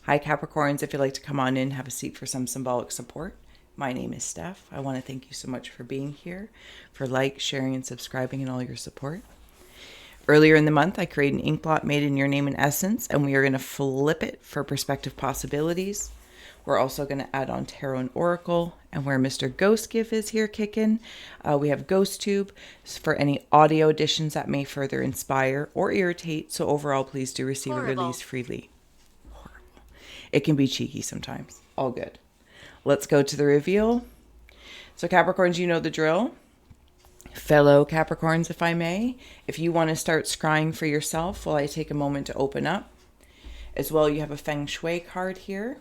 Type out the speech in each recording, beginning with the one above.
Hi Capricorns, if you'd like to come on in, have a seat for some symbolic support. My name is Steph. I want to thank you so much for being here, for sharing, and subscribing, and all your support. Earlier in the month, I created an ink blot made in your name and essence, and we are going to flip it for perspective possibilities. We're also going to add on tarot and oracle, and where Mr. Ghost Gift is here kicking, we have Ghost Tube for any audio additions that may further inspire or irritate. So overall, please do receive a release freely. It can be cheeky sometimes. All good. Let's go to the reveal. So Capricorns, you know the drill. Fellow Capricorns, if I may, if you want to start scrying for yourself while I take a moment to open up. As well, you have a Feng Shui card here.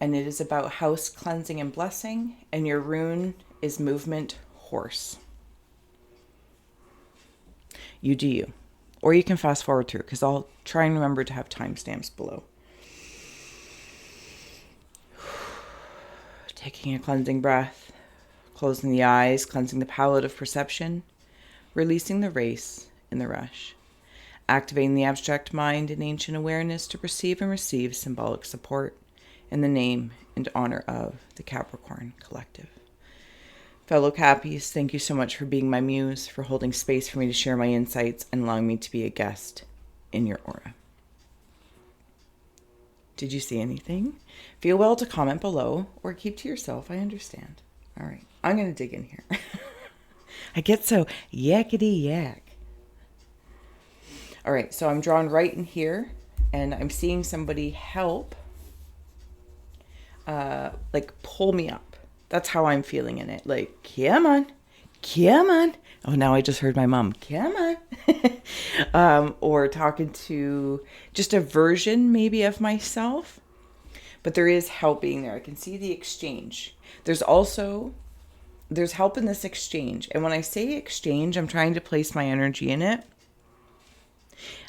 And it is about house cleansing and blessing. And your rune is movement horse. You do you. Or you can fast forward through, because I'll try and remember to have timestamps below. Taking a cleansing breath, closing the eyes, cleansing the palette of perception, releasing the race in the rush, activating the abstract mind and ancient awareness to perceive and receive symbolic support in the name and honor of the Capricorn Collective. Fellow Cappies, thank you so much for being my muse, for holding space for me to share my insights and allowing me to be a guest in your aura. Did you see anything? Feel well to comment below or keep to yourself. I understand. All right, I'm going to dig in here. I get so yakety yak. All right, so I'm drawn right in here and I'm seeing somebody help, pull me up. That's how I'm feeling in it. Like, come on, come on. Oh, now I just heard my mom, come on. Or talking to just a version maybe of myself. But there is help being there. I can see the exchange. There's help in this exchange. And when I say exchange, I'm trying to place my energy in it.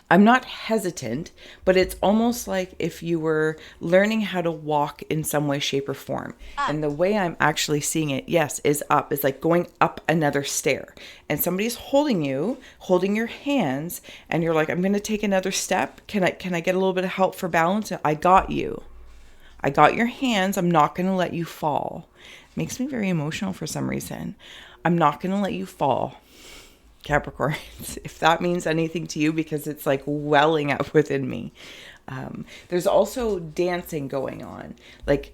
I'm not hesitant, but it's almost like if you were learning how to walk in some way, shape, or form. And the way I'm actually seeing it, yes, is up. It's like going up another stair. And somebody's holding your hands, and you're like, I'm going to take another step. Can I get a little bit of help for balance? I got you. I got your hands. I'm not going to let you fall. It makes me very emotional for some reason. I'm not going to let you fall. Capricorns, if that means anything to you, because it's like welling up within me. There's also dancing going on. Like,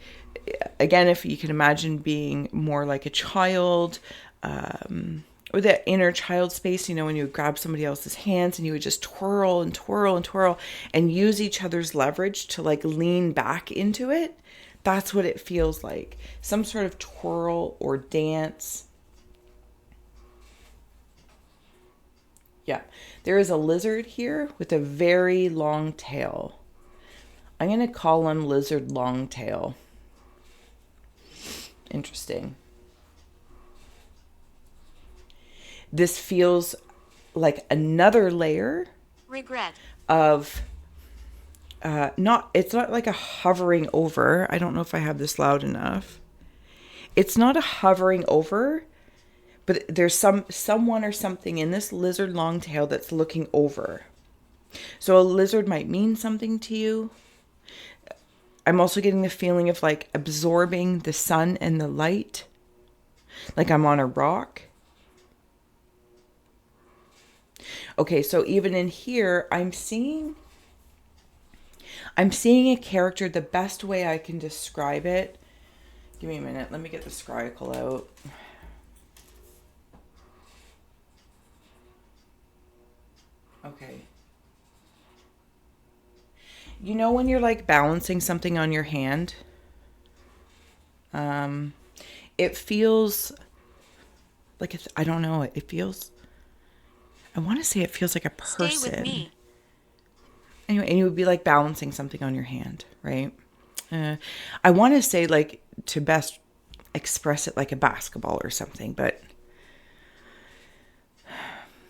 again, if you can imagine being more like a child, or that inner child space, when you would grab somebody else's hands and you would just twirl and twirl and twirl and use each other's leverage to like lean back into it. That's what it feels like. Some sort of twirl or dance. Yeah, there is a lizard here with a very long tail. I'm going to call him Lizard Longtail. Interesting. This feels like another layer of it's not like a hovering over. I don't know if I have this loud enough. It's not a hovering over. But there's someone or something in this lizard longtail that's looking over. So a lizard might mean something to you. I'm also getting the feeling of like absorbing the sun and the light. Like I'm on a rock. Okay, so even in here, I'm seeing a character. The best way I can describe it. Give me a minute. Let me get the scrycle out. Okay. When you're like balancing something on your hand, it feels like I don't know. It feels, I want to say it feels like a person. Stay with me. Anyway, and you would be like balancing something on your hand, right? I want to say like to best express it like a basketball or something, but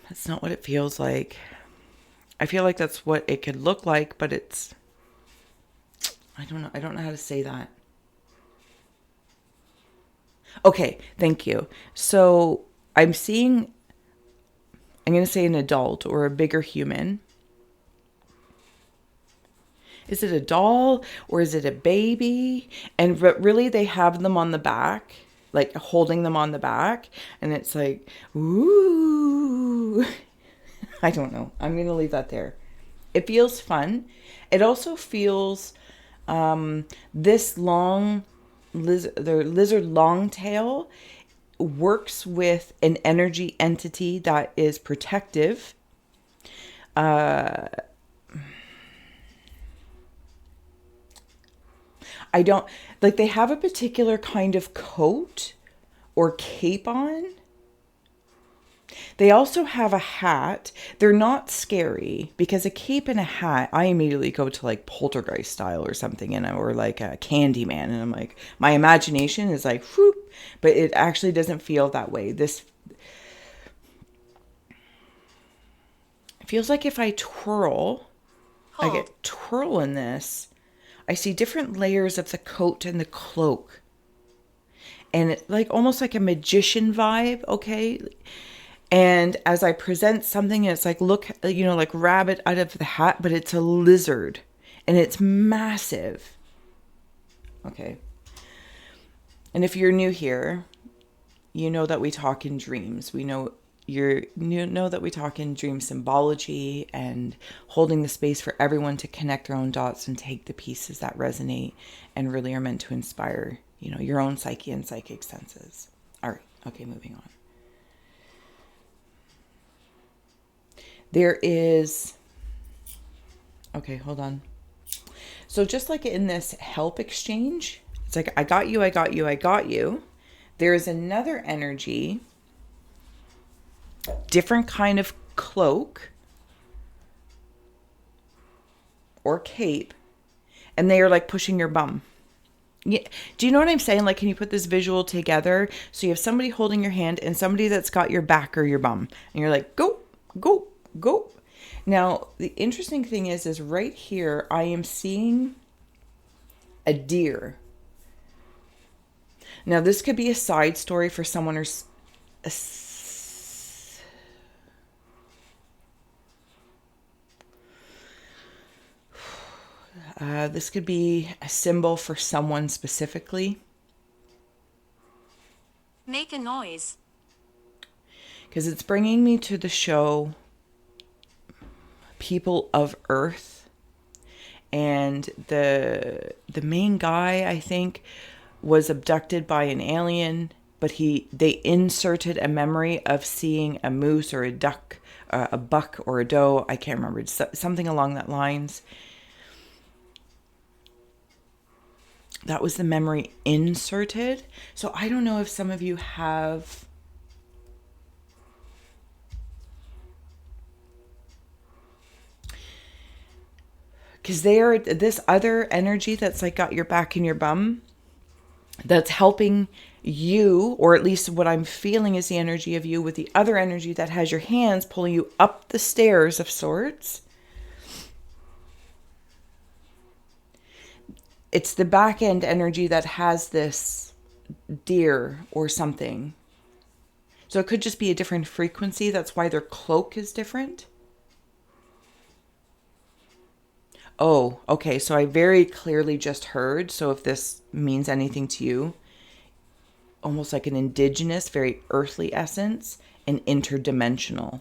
that's not what it feels like. I feel like that's what it could look like, but I don't know. I don't know how to say that. Okay, thank you. So I'm going to say an adult or a bigger human. Is it a doll or is it a baby? And but really they have them on the back, like holding them on the back. And it's like, ooh, I don't know. I'm going to leave that there. It feels fun. It also feels this long the lizard long tail works with an energy entity that is protective. I don't like, they have a particular kind of coat or cape on. They also have a hat. They're not scary because a cape and a hat, I immediately go to like poltergeist style or something, and or like a Candyman, and I'm like, my imagination is like, whoop, but it actually doesn't feel that way. This feels like if I twirl, I get twirl in this. I see different layers of the coat and the cloak. And it's like almost like a magician vibe, okay? And as I present something, it's like, look, you know, like rabbit out of the hat, but it's a lizard. And it's massive. Okay. And if you're new here, you know that we talk in dreams. You know that we talk in dream symbology and holding the space for everyone to connect their own dots and take the pieces that resonate and really are meant to inspire, you know, your own psyche and psychic senses. All right. Okay, moving on. There is, okay, hold on. So just like in this help exchange, it's like, I got you, I got you, I got you. There is another energy, different kind of cloak or cape, and they are like pushing your bum. Yeah. Do you know what I'm saying? Like, can you put this visual together? So you have somebody holding your hand and somebody that's got your back or your bum, and you're like, go, go, go. Now, the interesting thing is right here, I am seeing a deer. Now, this could be a side story for someone or this could be a symbol for someone specifically. Make a noise. Because it's bringing me to the show People of Earth. And the main guy, I think, was abducted by an alien, but they inserted a memory of seeing a moose or a duck, a buck or a doe. I can't remember. It's something along that lines. That was the memory inserted. So I don't know if some of you have because they are this other energy that's like got your back and your bum, that's helping you, or at least what I'm feeling is the energy of you with the other energy that has your hands pulling you up the stairs of sorts. It's the back end energy that has this deer or something. So it could just be a different frequency. That's why their cloak is different. Oh, okay. So I very clearly just heard. So if this means anything to you, almost like an indigenous, very earthly essence and interdimensional.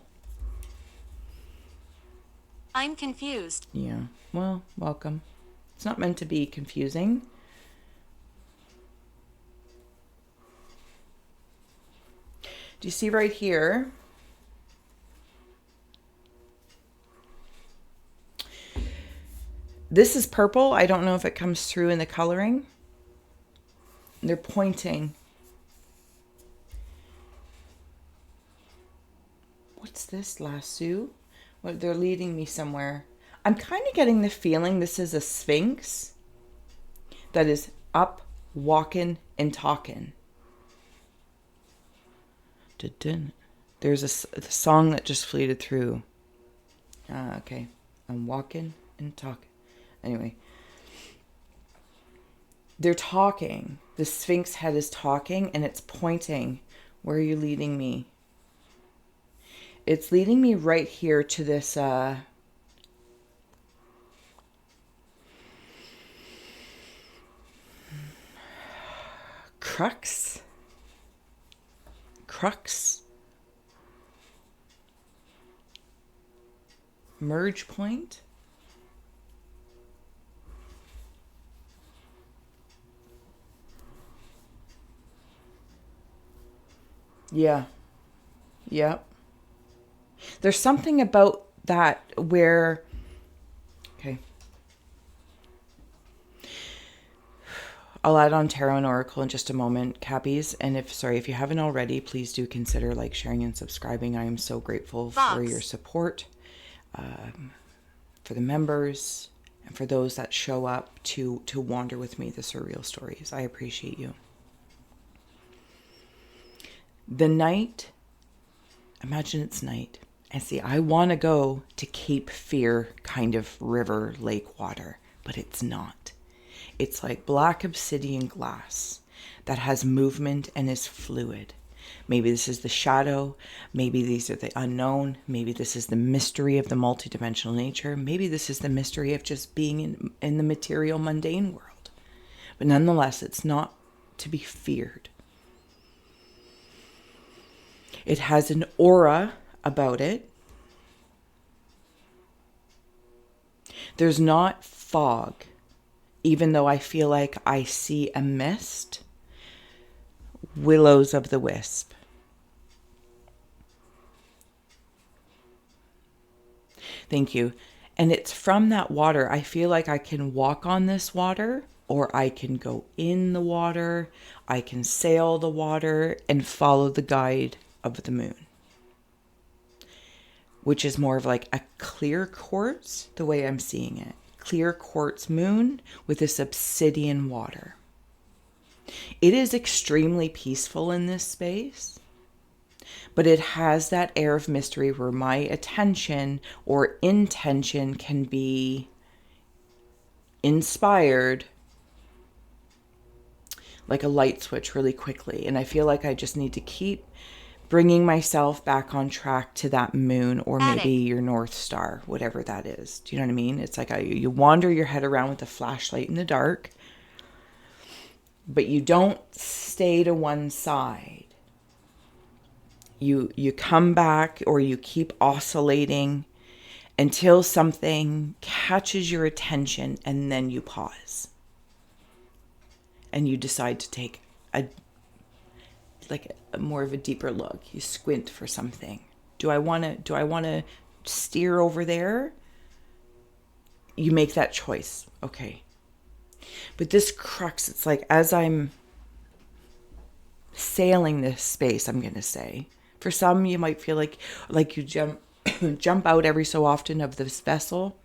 I'm confused. Yeah. Well, welcome. It's not meant to be confusing. Do you see right here? This is purple. I don't know if it comes through in the coloring. They're pointing. What's this, lasso? What, they're leading me somewhere. I'm kind of getting the feeling this is a sphinx that is up, walking, and talking. There's a song that just fleeted through. Okay. I'm walking and talking. Anyway. They're talking. The sphinx head is talking and it's pointing. Where are you leading me? It's leading me right here to this crux, merge point. Yeah. Yep. There's something about that where, okay. I'll add on tarot and oracle in just a moment, Cappies. And if you haven't already, please do consider like, sharing, and subscribing. I am so grateful for your support, for the members, and for those that show up to wander with me the surreal stories. I appreciate you. The night, imagine it's night. And see, I want to go to Cape Fear kind of river, lake water, but it's not. It's like black obsidian glass that has movement and is fluid. Maybe this is the shadow. Maybe these are the unknown. Maybe this is the mystery of the multidimensional nature. Maybe this is the mystery of just being in the material, mundane world. But nonetheless, it's not to be feared. It has an aura about it. There's not fog, even though I feel like I see a mist. Willows of the wisp. Thank you. And it's from that water. I feel like I can walk on this water, or I can go in the water. I can sail the water and follow the guide of the moon, which is more of like a clear quartz, the way I'm seeing it. Clear quartz moon with this obsidian water. It is extremely peaceful in this space, but it has that air of mystery where my attention or intention can be inspired like a light switch really quickly. And I feel like I just need to keep bringing myself back on track to that moon, or maybe your North Star, whatever that is. Do you know what I mean? It's like you wander your head around with a flashlight in the dark, but you don't stay to one side. You come back, or you keep oscillating until something catches your attention, and then you pause. And you decide to take a more of a deeper look. You squint for something. Do I want to steer over there? You make that choice. Okay. But this crux, it's like as I'm sailing this space, I'm going to say, for some you might feel like you jump out every so often of this vessel.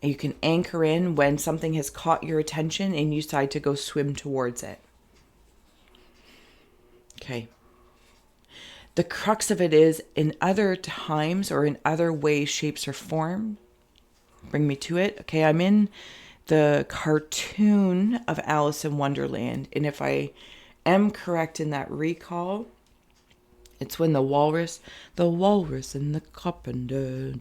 And you can anchor in when something has caught your attention and you decide to go swim towards it. Okay. The crux of it is, in other times or in other ways, shapes, or form, bring me to it. Okay, I'm in the cartoon of Alice in Wonderland. And if I am correct in that recall, it's when the walrus and the carpenter.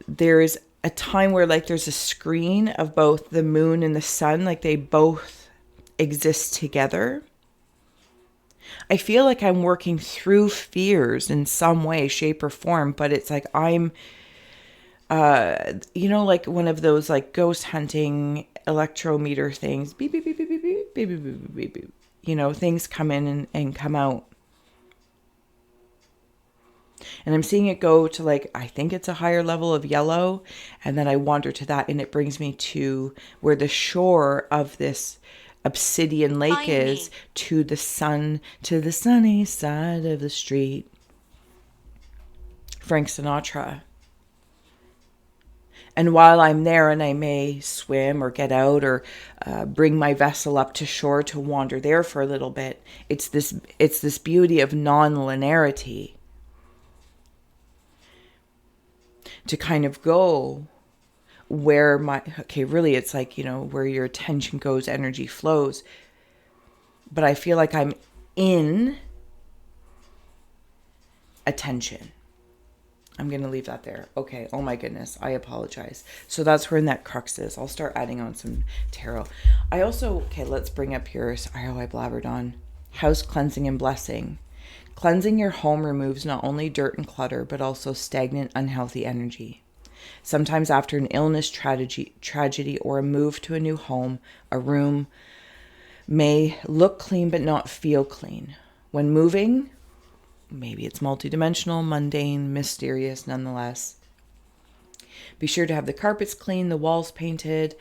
There's a time where like there's a screen of both the moon and the sun, like they both exist together. I feel like I'm working through fears in some way, shape, or form, but it's like I'm like one of those like ghost hunting electrometer things. Beep, beep, beep, beep, beep, beep, beep, beep, beep, beep, beep. You know, things come in and come out. And I'm seeing it go to like, I think it's a higher level of yellow. And then I wander to that, and it brings me to where the shore of this obsidian lake is, to the sun, to the sunny side of the street. Frank Sinatra. And while I'm there, and I may swim or get out or bring my vessel up to shore to wander there for a little bit, it's this beauty of non-linearity. To kind of go where really it's like, where your attention goes, energy flows. But I feel like I'm in attention. I'm going to leave that there. Okay. Oh my goodness. I apologize. So that's where that crux is. I'll start adding on some tarot. I also, okay, let's bring up here. Oh, I blabbered on. House cleansing and blessing. Cleansing your home removes not only dirt and clutter, but also stagnant, unhealthy energy. Sometimes after an illness, tragedy, or a move to a new home, a room may look clean but not feel clean. When moving, maybe it's multidimensional, mundane, mysterious nonetheless. Be sure to have the carpets clean, the walls painted,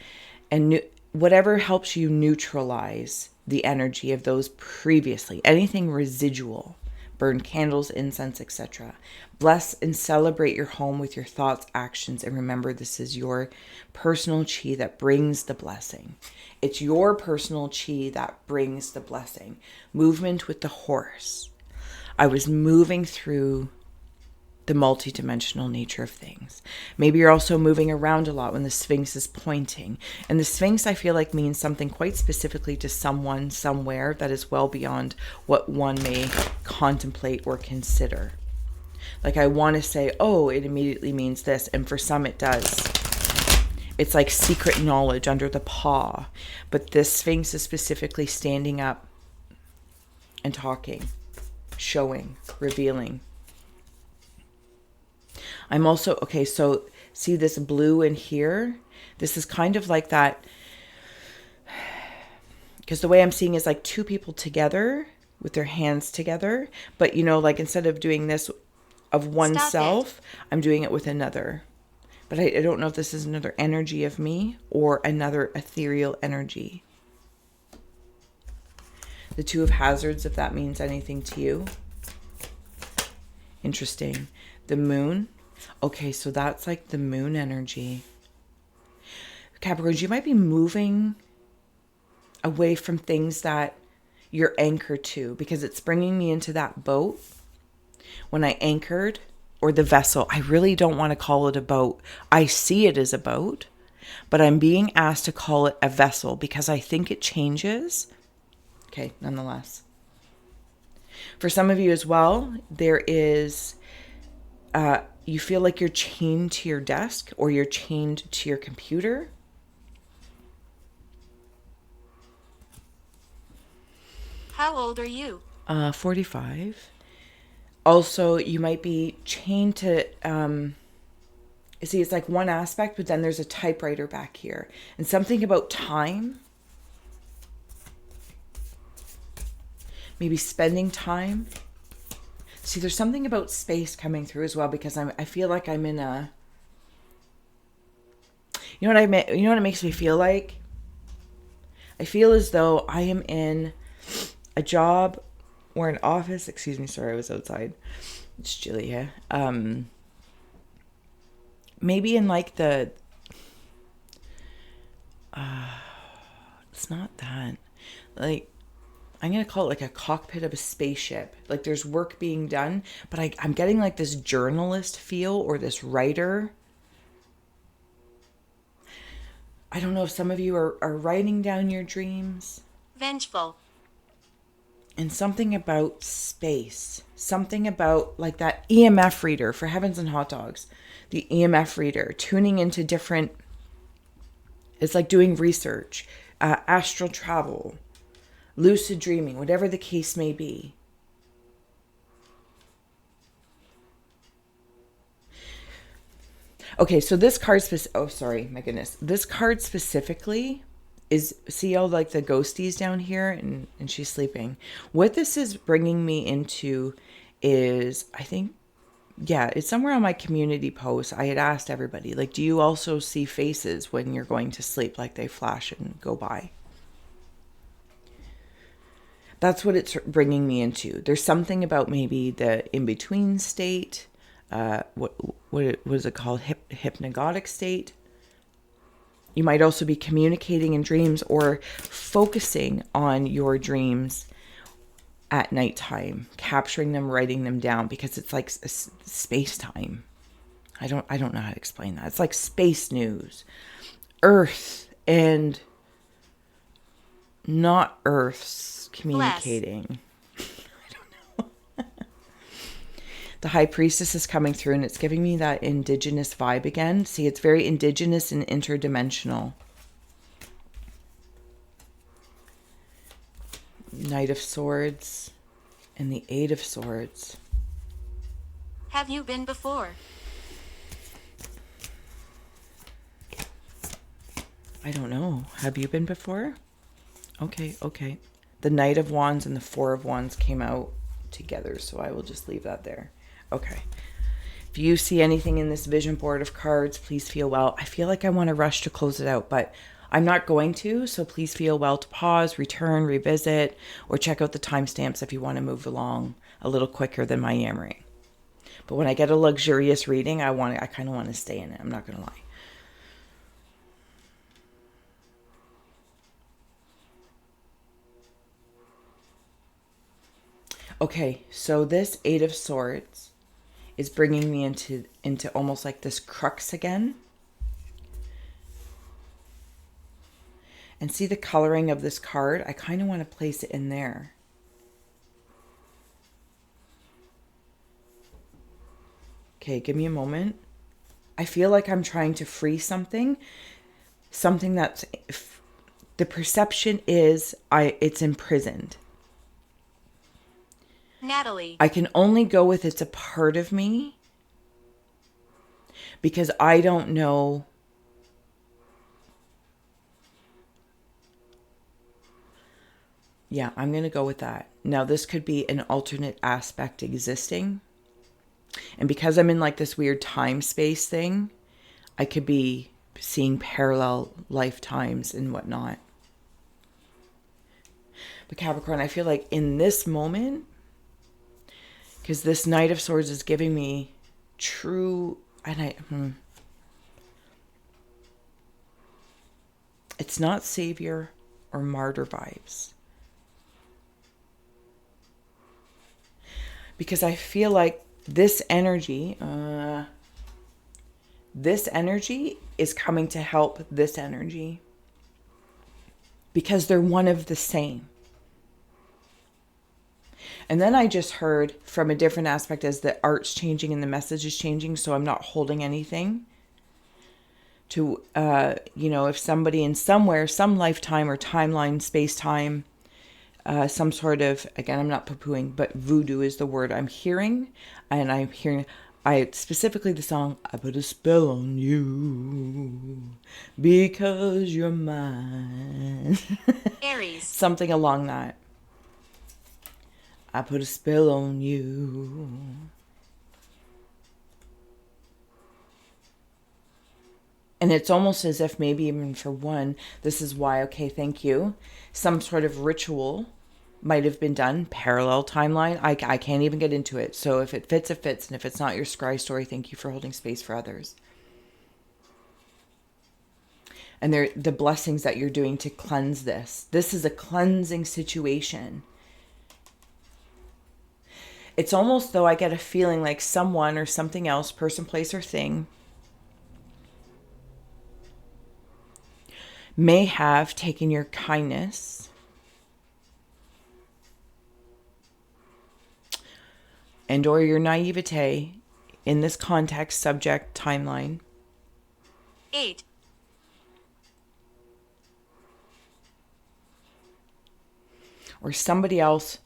and whatever helps you neutralize the energy of those previously, anything residual. Burn candles, incense, etc. Bless and celebrate your home with your thoughts, actions, and remember this is your personal chi that brings the blessing. It's your personal chi that brings the blessing. Movement with the horse. I was moving through the multidimensional nature of things. Maybe you're also moving around a lot when the Sphinx is pointing. And the Sphinx, I feel like, means something quite specifically to someone, somewhere, that is well beyond what one may contemplate or consider. Like, I want to say, oh, it immediately means this. And for some, it does. It's like secret knowledge under the paw. But this Sphinx is specifically standing up and talking, showing, revealing. I'm also, okay, so see this blue in here? This is kind of like that, because the way I'm seeing is like two people together with their hands together. But, you know, like instead of doing this of oneself, I'm doing it with another. But I don't know if this is another energy of me or another ethereal energy. The Two of Hazards, if that means anything to you. Interesting. The Moon. Okay, so that's like the moon energy. Capricorns, you might be moving away from things that you're anchored to, because it's bringing me into that boat. When I anchored, or the vessel, I really don't want to call it a boat. I see it as a boat, but I'm being asked to call it a vessel because I think it changes. Okay, nonetheless. For some of you as well, there is... you feel like you're chained to your desk or you're chained to your computer. How old are you? 45. Also, you might be chained to, see, it's like one aspect, but then there's a typewriter back here. And something about time. Maybe spending time. See, there's something about space coming through as well, because I feel like I'm in a... You know what it makes me feel like? I feel as though I am in a job or an office. Excuse me, sorry, I was outside. It's chilly here. Maybe in like the... it's not that. Like... I'm going to call it like a cockpit of a spaceship. Like there's work being done, but I'm getting like this journalist feel, or this writer. I don't know if some of you are writing down your dreams. Vengeful. And something about space. Something about like that EMF reader, for heavens and hot dogs. The EMF reader, tuning into different... It's like doing research, astral travel, lucid dreaming, whatever the case may be. Okay, so this card this card specifically is, see all like the ghosties down here, and she's sleeping. What this is bringing me into is, I think, yeah, it's somewhere on my community post. I had asked everybody, like, do you also see faces when you're going to sleep, like they flash and go by? That's what it's bringing me into. There's something about maybe the in-between state. What is it called? Hypnagogic state. You might also be communicating in dreams or focusing on your dreams at nighttime, capturing them, writing them down, because it's like space time. I don't know how to explain that. It's like space news. Earth and not Earth's communicating. I don't know. The High Priestess is coming through, and it's giving me that indigenous vibe again. See, it's very indigenous and interdimensional. Knight of Swords and the Eight of Swords. Have you been before? I don't know. Have you been before? Okay, okay. The Knight of Wands and the Four of Wands came out together, so I will just leave that there. Okay. If you see anything in this vision board of cards, please feel well. I feel like I want to rush to close it out, but I'm not going to, so please feel well to pause, return, revisit, or check out the timestamps if you want to move along a little quicker than my yammering. But when I get a luxurious reading, I kind of want to stay in it. I'm not going to lie. Okay, so this Eight of Swords is bringing me into almost like this crux again. And see the coloring of this card? I kind of want to place it in there. Okay, give me a moment. I feel like I'm trying to free something that's, the perception is it's imprisoned. Natalie. I can only go with it's a part of me because I don't know. Yeah, I'm going to go with that. Now, this could be an alternate aspect existing. And because I'm in like this weird time space thing, I could be seeing parallel lifetimes and whatnot. But Capricorn, I feel like in this moment, because this Knight of Swords is giving me true, and it's not savior or martyr vibes. Because I feel like this energy is coming to help this energy. Because they're one of the same. And then I just heard from a different aspect as the art's changing and the message is changing, so I'm not holding anything. To, if somebody in somewhere, some lifetime or timeline, space-time, some sort of, again, I'm not poo-pooing, but voodoo is the word I'm hearing. And I'm hearing, specifically the song, I put a spell on you because you're mine. Aries. Something along that. I put a spell on you. And it's almost as if maybe even for one, this is why, okay, thank you. Some sort of ritual might have been done, parallel timeline. I can't even get into it. So if it fits, it fits. And if it's not your scry story, thank you for holding space for others. And the blessings that you're doing to cleanse this. This is a cleansing situation. It's almost though I get a feeling like someone or something else, person, place, or thing, may have taken your kindness and or your naivete in this context, subject, timeline. 8. Or somebody else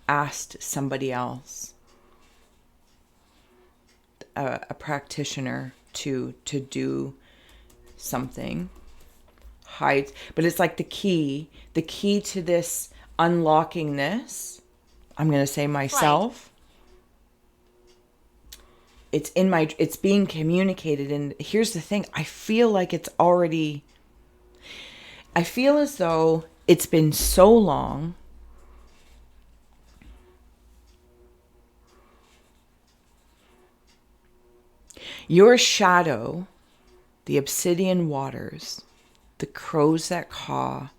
asked somebody else, a practitioner, to do something. Hide, but it's like the key to this unlocking this, I'm going to say myself. Right. It's being communicated. And here's the thing. I feel like I feel as though it's been so long. Your shadow, the obsidian waters, the crows that caw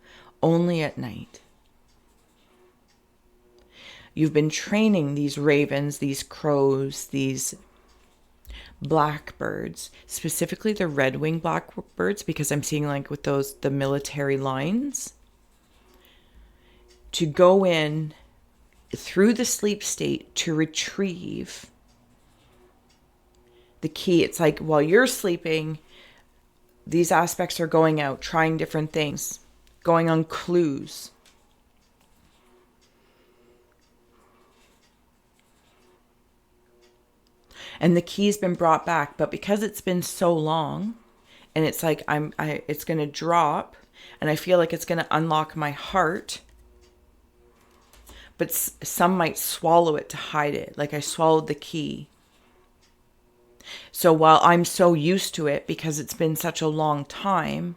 only at night. You've been training these ravens, these crows, these blackbirds, specifically the red-winged blackbirds, because I'm seeing like with the military lines, to go in through the sleep state to retrieve the key. It's like while you're sleeping, these aspects are going out, trying different things, going on clues. And the key's been brought back, but because it's been so long, and it's like it's going to drop, and I feel like it's going to unlock my heart, but some might swallow it to hide it. Like I swallowed the key. So while I'm so used to it because it's been such a long time,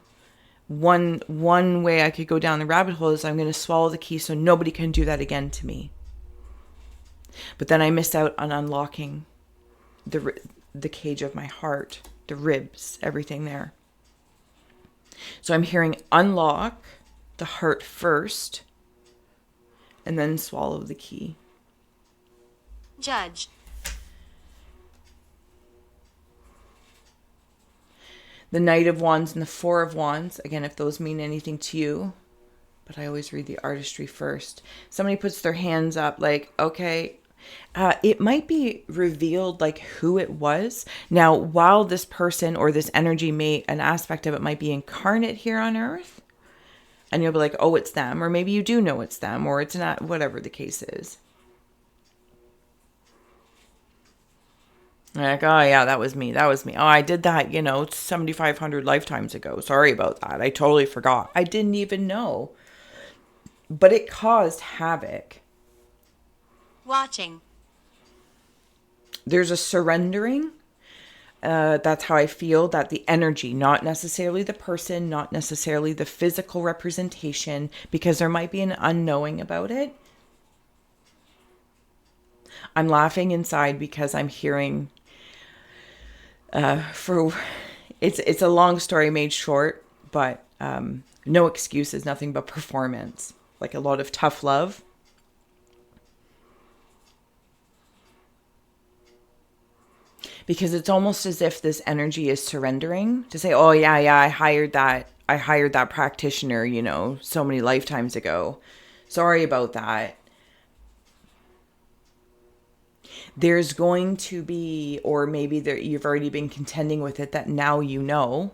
one way I could go down the rabbit hole is I'm going to swallow the key so nobody can do that again to me. But then I missed out on unlocking the cage of my heart, the ribs, everything there. So I'm hearing unlock the heart first and then swallow the key. Judge. The Knight of Wands and the Four of Wands. Again, if those mean anything to you. But I always read the artistry first. Somebody puts their hands up like, okay, it might be revealed like who it was. Now, while this person or this energy an aspect of it might be incarnate here on earth. And you'll be like, oh, it's them. Or maybe you do know it's them. Or it's not, whatever the case is. Like, oh yeah, that was me. Oh, I did that, 7,500 lifetimes ago. Sorry about that. I totally forgot. I didn't even know. But it caused havoc. Watching. There's a surrendering. That's how I feel, that the energy, not necessarily the person, not necessarily the physical representation, because there might be an unknowing about it. I'm laughing inside because I'm hearing it's a long story made short, but no excuses, nothing but performance, like a lot of tough love. Because it's almost as if this energy is surrendering to say, oh yeah, I hired that practitioner, so many lifetimes ago. Sorry about that. There's going to be, or maybe you've already been contending with it, that now you know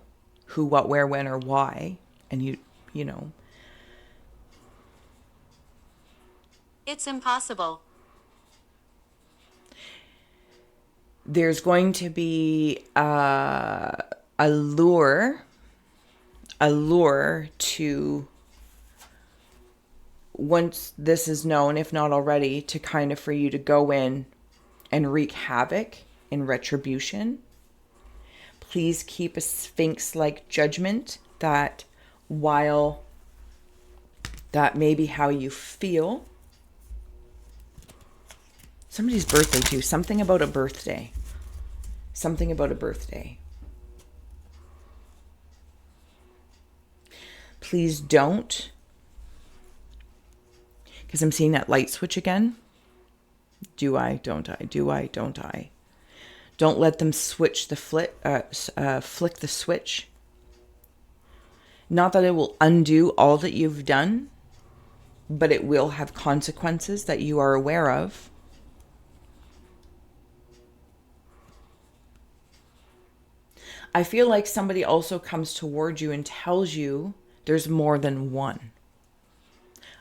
who, what, where, when, or why. And you know. It's impossible. There's going to be a lure to, once this is known, if not already, to kind of for you to go in and wreak havoc in retribution. Please keep a Sphinx-like judgment that while that may be how you feel, somebody's birthday too, something about a birthday. Please don't, because I'm seeing that light switch again. Do I, don't I? Do I, don't I? Don't let them switch the flick the switch. Not that it will undo all that you've done, but it will have consequences that you are aware of. I feel like somebody also comes towards you and tells you there's more than one.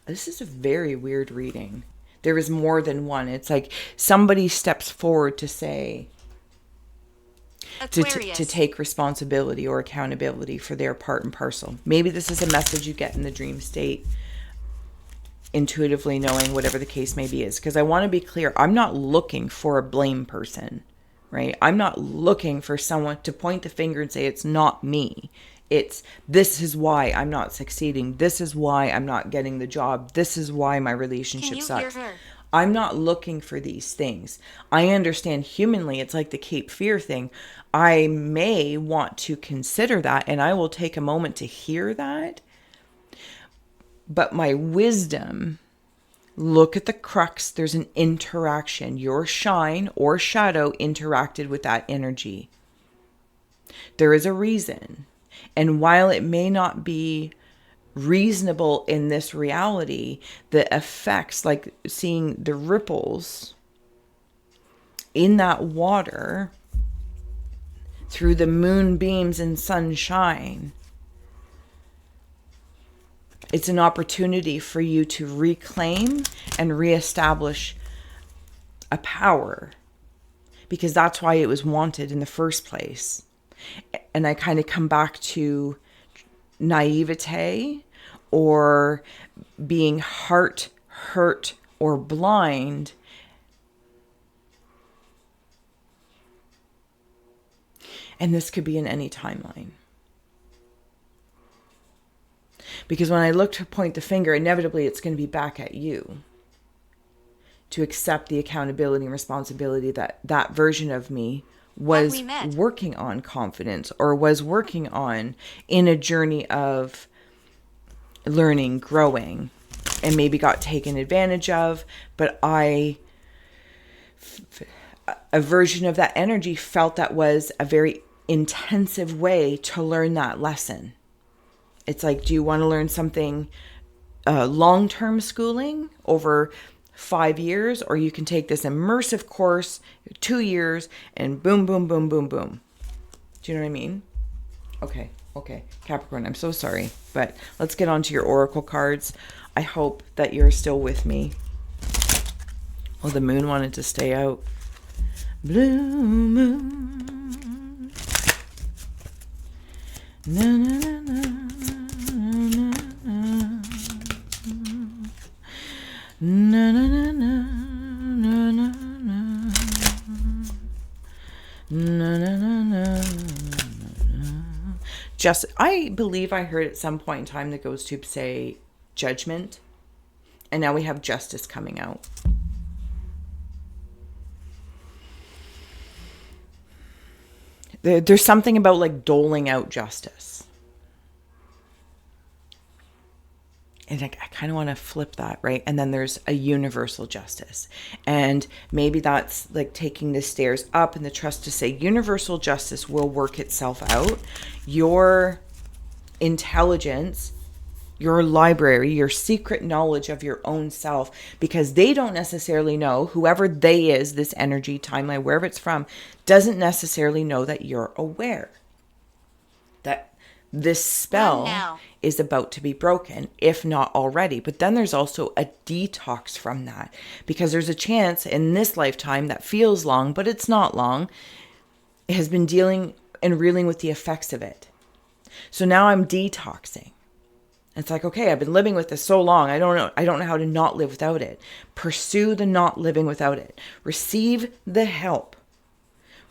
This is a very weird reading. There is more than one. It's like somebody steps forward to say, to take responsibility or accountability for their part and parcel. Maybe this is a message you get in the dream state, intuitively knowing whatever the case may be is. Because I want to be clear, I'm not looking for a blame person, right? I'm not looking for someone to point the finger and say, it's not me. It's, this is why I'm not succeeding. This is why I'm not getting the job. This is why my relationship sucks. Hear her? I'm not looking for these things. I understand humanly, it's like the Cape Fear thing. I may want to consider that, and I will take a moment to hear that. But my wisdom, look at the crux. There's an interaction. Your shine or shadow interacted with that energy. There is a reason. And while it may not be reasonable in this reality, the effects, like seeing the ripples in that water, through the moonbeams and sunshine. It's an opportunity for you to reclaim and reestablish a power, because that's why it was wanted in the first place. And I kind of come back to naivete or being heart hurt or blind. And this could be in any timeline. Because when I look to point the finger, inevitably it's going to be back at you. To accept the accountability and responsibility that that version of me was working on confidence, or was working on in a journey of learning, growing, and maybe got taken advantage of. But a version of that energy felt that was a very intensive way to learn that lesson. It's like, do you want to learn something long-term schooling over 5 years, or you can take this immersive course 2 years and boom, boom, boom, boom, boom. Do you know what I mean? Okay. Capricorn, I'm so sorry, but let's get on to your oracle cards. I hope that you're still with me. Oh, the moon wanted to stay out. Blue moon. Na, na, na, na. Na, na, na, na, na, na, na. Na, na, na, na. Just, I believe I heard at some point in time the ghost tube say judgment, and now we have justice coming out. There's something about like doling out justice. And I kind of want to flip that, right? And then there's a universal justice. And maybe that's like taking the stairs up and the trust to say universal justice will work itself out. Your intelligence, your library, your secret knowledge of your own self, because they don't necessarily know, whoever they is, this energy, timeline, wherever it's from, doesn't necessarily know that you're aware that this spell is about to be broken, if not already. But then there's also a detox from that, because there's a chance in this lifetime that feels long, but it's not long, it has been dealing and reeling with the effects of it. So now I'm detoxing. It's like, okay, I've been living with this so long. I don't know how to not live without it. Pursue the not living without it. Receive the help.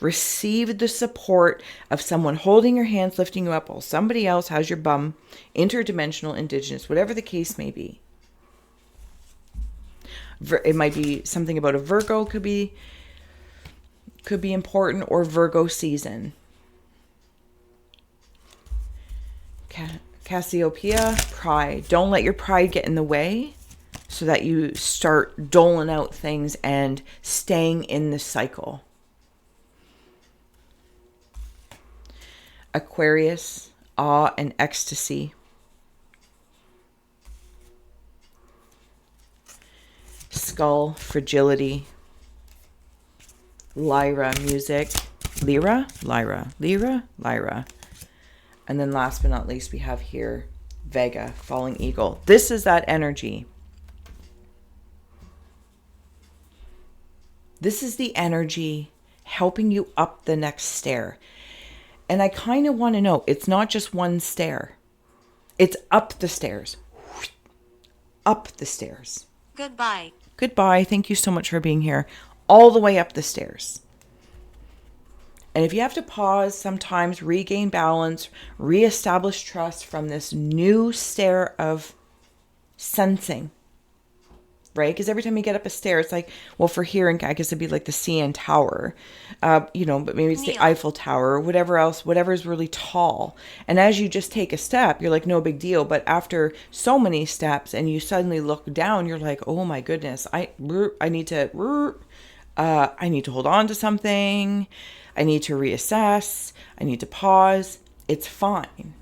Receive the support of someone holding your hands, lifting you up, while somebody else has your bum, interdimensional, indigenous, whatever the case may be. It might be something about a Virgo, could be important, or Virgo season. Cassiopeia, pride. Don't let your pride get in the way so that you start doling out things and staying in the cycle. Aquarius, awe and ecstasy. Skull, fragility. Lyra, music. Lyra. And then last but not least, we have here Vega, falling eagle. This is that energy. This is the energy helping you up the next stair. And I kind of want to know, it's not just one stair. It's up the stairs. Up the stairs. Goodbye. Goodbye. Thank you so much for being here. All the way up the stairs. And if you have to pause, sometimes regain balance, reestablish trust from this new stair of sensing, right? Because every time you get up a stair, it's like, well, for here, I guess it'd be like the CN Tower, but maybe it's the Eiffel Tower or whatever else, whatever is really tall. And as you just take a step, you're like, no big deal. But after so many steps and you suddenly look down, you're like, oh my goodness, I need to hold on to something. I need to reassess. I need to pause. It's fine.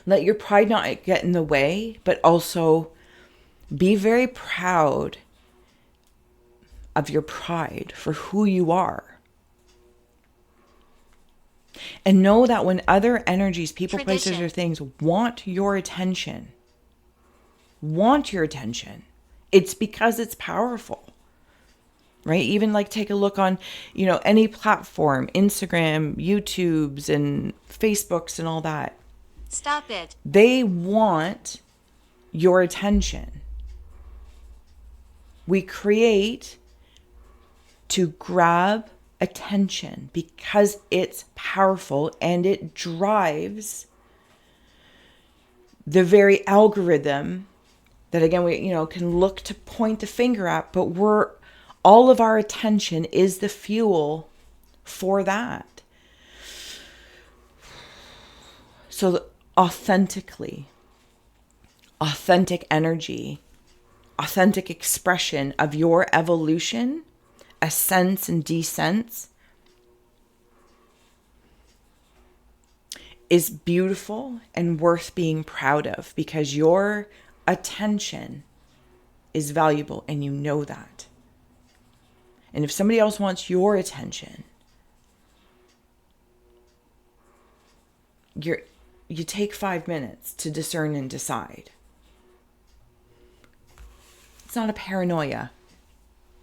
Let your pride not get in the way, but also be very proud of your pride for who you are. And know that when other energies, people, Tradition. places, or things want your attention, it's because it's powerful. Right? Even like take a look on, any platform, Instagram, YouTubes and Facebooks and all that. Stop it. They want your attention. We create to grab attention because it's powerful and it drives the very algorithm that, again, we can look to point the finger at, but all of our attention is the fuel for that. So authentic energy, authentic expression of your evolution, ascents and descents, is beautiful and worth being proud of because your attention is valuable and you know that. And if somebody else wants your attention, you take 5 minutes to discern and decide. It's not a paranoia.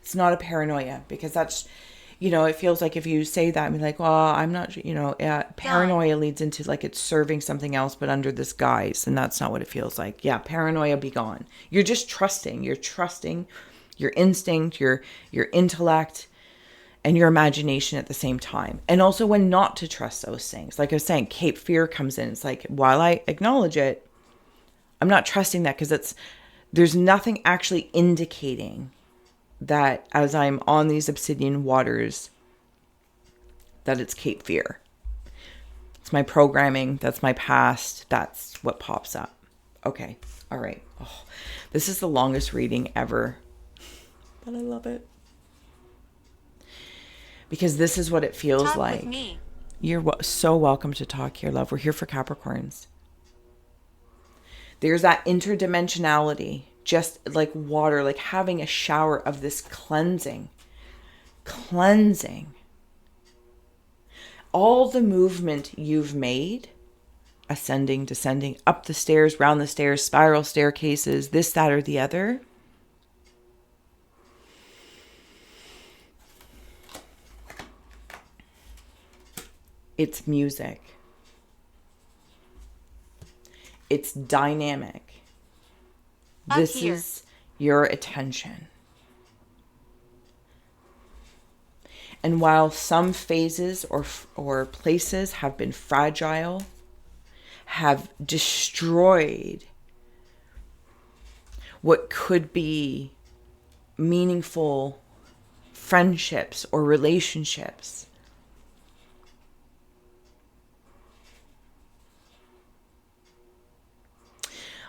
It's not a paranoia because that's, it feels like if you say that, I mean, like, well, I'm not, paranoia leads into like it's serving something else, but under this guise. And that's not what it feels like. Yeah, paranoia be gone. You're just trusting. You're trusting your instinct, your intellect, and your imagination at the same time. And also when not to trust those things. Like I was saying, Cape Fear comes in. It's like, while I acknowledge it, I'm not trusting that because there's nothing actually indicating that as I'm on these obsidian waters, that it's Cape Fear. It's my programming. That's my past. That's what pops up. Okay. All right. Oh, this is the longest reading ever. But I love it. Because this is what it feels Talk like. With me. You're so welcome to talk here, love. We're here for Capricorns. There's that interdimensionality, just like water, like having a shower of this cleansing. All the movement you've made, ascending, descending, up the stairs, round the stairs, spiral staircases, this, that, or the other. It's music. It's dynamic. This is your attention. And while some phases or places have been fragile, have destroyed what could be meaningful friendships or relationships,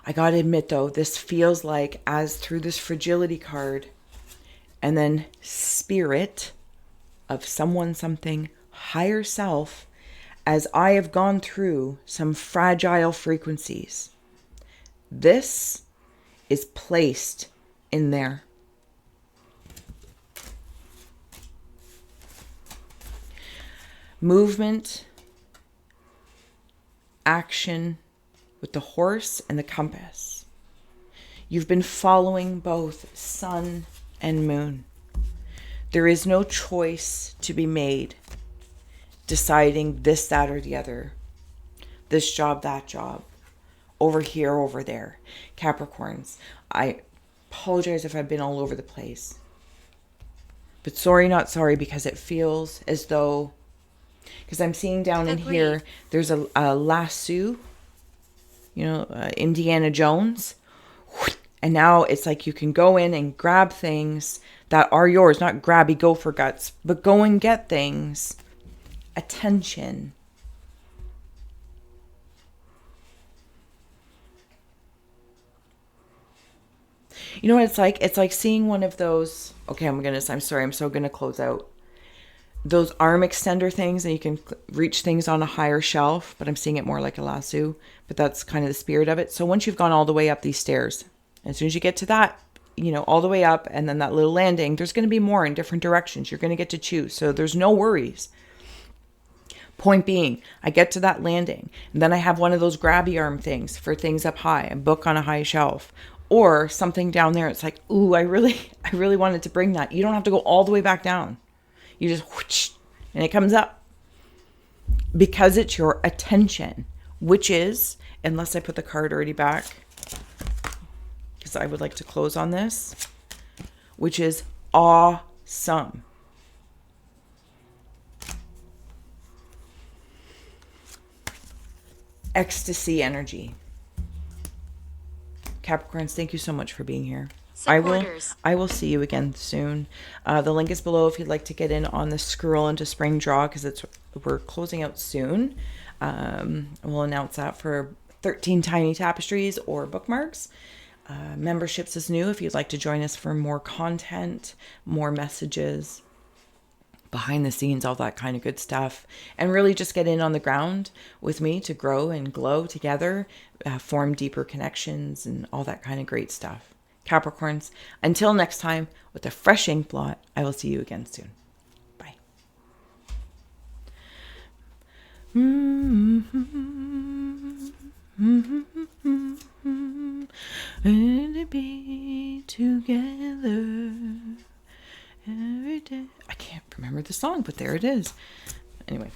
I gotta admit though, this feels like, as through this fragility card, and then spirit of someone, something, higher self, as I have gone through some fragile frequencies, this is placed in there. Movement, action, with the horse and the compass. You've been following both sun and moon. There is no choice to be made, deciding this, that, or the other. This job, that job. Over here, over there. Capricorns, I apologize if I've been all over the place. But sorry, not sorry, because it feels as though, because I'm seeing down in here, there's a lasso, Indiana Jones. And now it's like you can go in and grab things that are yours, not grabby gopher guts, but go and get things. Attention. You know what it's like? It's like seeing one of those, I'm sorry, I'm so gonna close out. Those arm extender things, and you can reach things on a higher shelf, but I'm seeing it more like a lasso, but that's kind of the spirit of it. So once you've gone all the way up these stairs, as soon as you get to that all the way up and then that little landing, there's going to be more in different directions. You're going to get to choose. So there's no worries. Point being, I get to that landing and then I have one of those grabby arm things for things up high, a book on a high shelf or something down there. It's like, ooh, I really wanted to bring that. You don't have to go all the way back down. You just whoosh, and it comes up because it's your attention, which is, unless I put the card already back, because I would like to close on this, which is awesome. Ecstasy energy. Capricorns, thank you so much for being here. I will see you again soon. The link is below if you'd like to get in on the Scroll into Spring draw, because we're closing out soon. We'll announce that for 13 tiny tapestries or bookmarks. Memberships is new if you'd like to join us for more content, more messages, behind the scenes, all that kind of good stuff, and really just get in on the ground with me to grow and glow together, form deeper connections and all that kind of great stuff. Capricorns, until next time with a fresh ink blot, I will see you again soon. Bye. And be together every day. I can't remember the song, but there it is. Anyway.